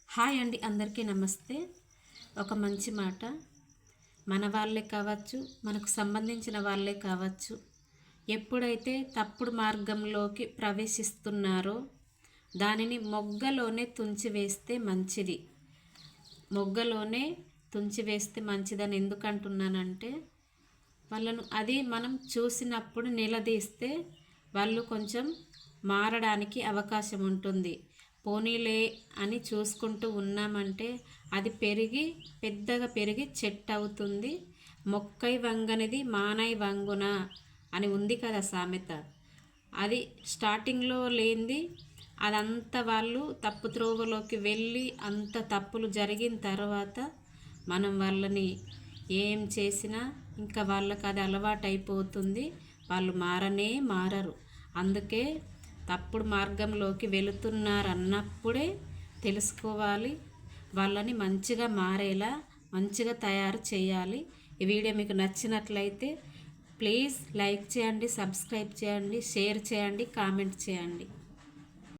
Hi అండి, అందరికీ నమస్తే. ఒక మంచి మాట. మన వాళ్ళే కావచ్చు, మనకు సంబంధించిన వాళ్ళే కావచ్చు, ఎప్పుడైతే తప్పుడు మార్గంలోకి ప్రవేశిస్తున్నారో దానిని మొగ్గలోనే తుంచివేస్తే మంచిది. మొగ్గలోనే తుంచివేస్తే మంచిదని ఎందుకంటున్నానంటే, వాళ్ళను అది మనం చూసినప్పుడు నిలదీస్తే వాళ్ళు కొంచెం మారడానికి అవకాశం ఉంటుంది. పోనీలే అని చూసుకుంటూ ఉన్నామంటే అది పెద్దగా పెరిగి చెట్టు అవుతుంది. మొక్కై వంగనిది మానై వంగున అని ఉంది కదా సామెత. అది స్టార్టింగ్లో లేనిది అదంతా వాళ్ళు తప్పు త్రోవలోకి వెళ్ళి అంత తప్పులు జరిగిన తర్వాత మనం వాళ్ళని ఏం చేసినా ఇంకా వాళ్ళకి అది అలవాటు అయిపోతుంది. వాళ్ళు మారరు. అందుకే తప్పుడు మార్గంలోకి వెళుతున్నారన్నప్పుడే తెలుసుకోవాలి. వాళ్ళని మంచిగా మారేలా మంచిగా తయారు చేయాలి. ఈ వీడియో మీకు నచ్చినట్లయితే ప్లీజ్ లైక్ చేయండి, సబ్స్క్రైబ్ చేయండి, షేర్ చేయండి, కామెంట్ చేయండి.